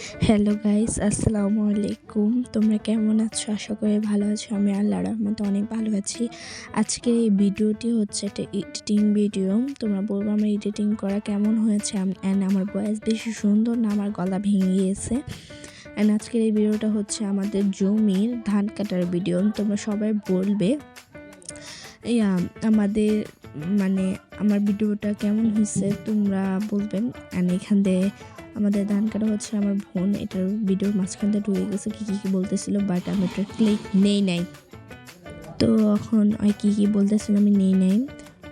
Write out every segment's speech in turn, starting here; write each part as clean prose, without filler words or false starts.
Hello guys, আসসালামু আলাইকুম। তোমরা কেমন আছো? আশা করি ভালো আছো। আমি আল্লাহর রহমতে অনেক ভালো আছি। আজকের এই ভিডিওটি হচ্ছে একটা এডিটিং ভিডিও। তোমরা বলবো আমার এডিটিং করা কেমন হয়েছে, অ্যান্ড আমার ভয়েস বেশি সুন্দর না আমার গলা ভেঙে গিয়েছে। অ্যান্ড আজকের এই ভিডিওটা হচ্ছে আমাদের জমির ধান কাটার ভিডিও। তোমরা সবাই বলবে আমাদের আমার ভিডিওটা কেমন হয়েছে তোমরা বলবেন। অ্যান্ড এখান দিয়ে আমাদের ধান কাটা হচ্ছে আমার বোন এটার ভিডিওর মাঝখান দিয়ে ঢুকে গেছে কী বলতেছিল, বাট আমি এটা ক্লিক নেই নাই। তো এখন কী বলতেছিল আমি নেই নাই।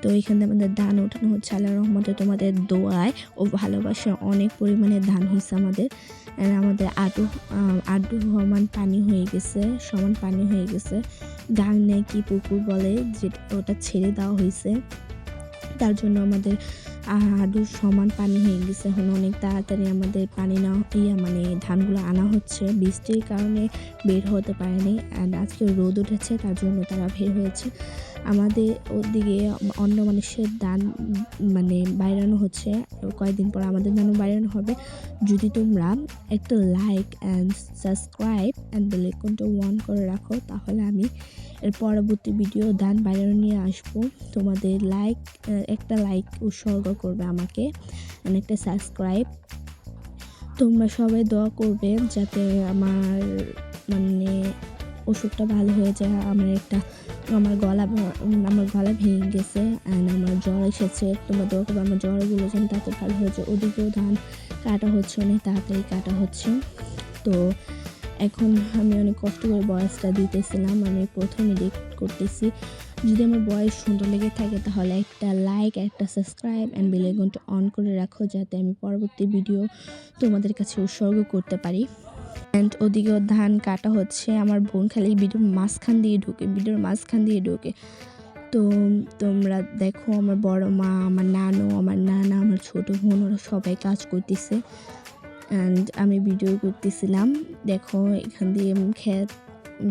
তো এখান থেকে আমাদের ধান ওঠানো হচ্ছে আল্লাহর রহমতে, তোমাদের দোয়ায় ও ভালোবাসা অনেক পরিমাণে ধান হয়েছে আমাদের। আমাদের আড্ডু সমান পানি হয়ে গেছে। গাং নেই কি পুকুর বলে, যে ওটা ছেড়ে দেওয়া হয়েছে, তার জন্য আমাদের আড্ডুর সমান পানি হয়ে গেছে। এখন অনেক তাড়াতাড়ি আমাদের পানি না ধানগুলো আনা হচ্ছে। বৃষ্টির কারণে বের হতে পারেনি, অ্যান্ড আজকে রোদ উঠেছে তার জন্য তারা বের হয়েছে। আমাদের ওদিকে অন্য মানুষের ধান বাইরানো হচ্ছে, কয়েকদিন পর আমাদের ধানও বাইরানো হবে। যদি তোমরা একটা like and subscribe and bell আইকনটা অন করে রাখো, তাহলে আমি এর পরবর্তী ভিডিও ধান বাইরানো নিয়ে আসবো। তোমাদের একটা লাইক উৎসর্গ করবে আমাকে, একটা সাবস্ক্রাইব। তোমরা সবাই দোয়া করবে যাতে আমার ওষুধটা ভালো হয়ে যায়। আমার গলা ভেঙে গেছে অ্যান্ড আমার জ্বর এসেছে। তোমরা দোয়া করবে আমার জ্বরগুলো যেন তাতে ভালো হয়ে যায়। ওদিকেও ধান কাটা হচ্ছে, অনেক তাড়াতাড়ি কাটা হচ্ছে। তো এখন আমি অনেক কষ্ট করে ভয়েসটা দিতেছিলাম, আমি প্রথম এডিট করতেছি। যদি আমার ভয়েস সুন্দর লেগে থাকে তাহলে একটা লাইক, একটা সাবস্ক্রাইব অ্যান্ড বেল আইকনটা অন করে রাখো, যাতে আমি পরবর্তী ভিডিও তোমাদের কাছে উৎসর্গ করতে পারি। অ্যান্ড ওদিকেও ধান কাটা হচ্ছে। আমার বোন খালি ভিডিওর মাঝখান দিয়ে ঢোকে। তো তোমরা দেখো আমার বড় মা, আমার নানা, আমার ছোটো বোন, ওরা সবাই কাজ করতেছে অ্যান্ড আমি ভিডিও করতেছিলাম। দেখো এখান দিয়ে ক্ষেত,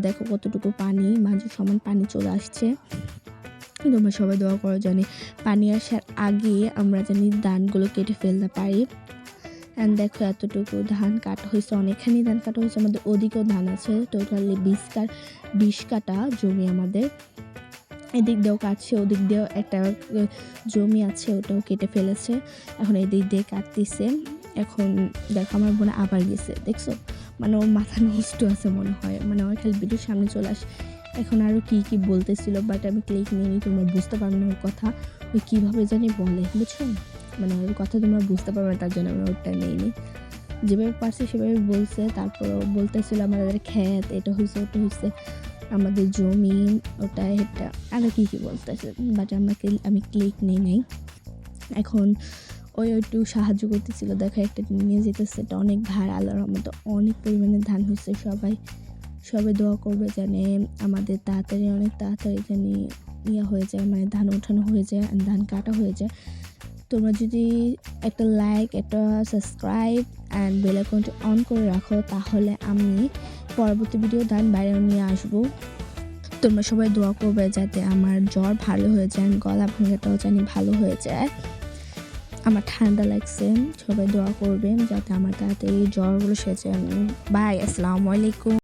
দেখো কতটুকু পানি, মাঝে সমান পানি চলে আসছে। তোমরা সবাই দোয়া করো জানি পানি আসার আগে আমরা জানি ধানগুলো কেটে ফেলতে পারি। অ্যান্ড দেখো এতটুকু ধান কাটা হয়েছে, অনেকখানি ধান কাটা হয়েছে। আমাদের ওদিকেও ধান আছে, টোটালি 20 কাটা জমি আমাদের। এদিক দিয়েও কাটছে, ওদিক দিয়েও একটা জমি আছে, ওটাও কেটে ফেলেছে। এখন এই দিক দিয়ে কাটতেছে। এখন দেখো আমার বোন আবার গেছে, দেখছো ওর মাথা নষ্ট আছে মনে হয়, আমার খালি ভিডিওর সামনে চলে আসে। এখন আরও কী বলতেছিল, বাট আমি ক্লিক নিয়ে তোমরা বুঝতে পারবে না ওর কথা, ওই কীভাবে জানি বলে, বুঝছো? ওর কথা তোমরা বুঝতে পারবে না, তার জন্য আমরা ওটা নিইনি। যেভাবে পারছে সেভাবে বলছে। তারপরও বলতেছিল আমাদের ক্ষেত, এটা হয়েছে ওটা হয়েছে, আমাদের জমি ওটা এটা আরও কী বলতেছে, বাট আমি ক্লিক নেই। এখন একটু সাহায্য করতেছিল, দেখো একটা নিয়ে যেতেছে, এটা অনেক ভার। আল্লাহর রহমতে অনেক পরিমাণে ধান হয়েছে। সবাই দোয়া করবে জানে আমাদের অনেক তাড়াতাড়ি জানি হয়ে যায়, ধান ওঠানো হয়ে যায়, ধান কাটা হয়ে যায়। তোমরা যদি একটা লাইক, একটা সাবস্ক্রাইব অ্যান্ড বেল আইকনটা অন করে রাখো, তাহলে আমি পরবর্তী ভিডিও ধান বাইরে নিয়ে আসবো। তোমরা সবাই দোয়া করবে যাতে আমার জ্বর ভালো হয়ে যায়, গলা ভাঙাটাও জানি ভালো হয়ে যায়। আমার ঠান্ডা লাগছে, সবাই দোয়া করবেন যাতে আমার তাড়াতাড়ি জ্বরগুলো সেরে যায়। বাই, আসসালামু আলাইকুম।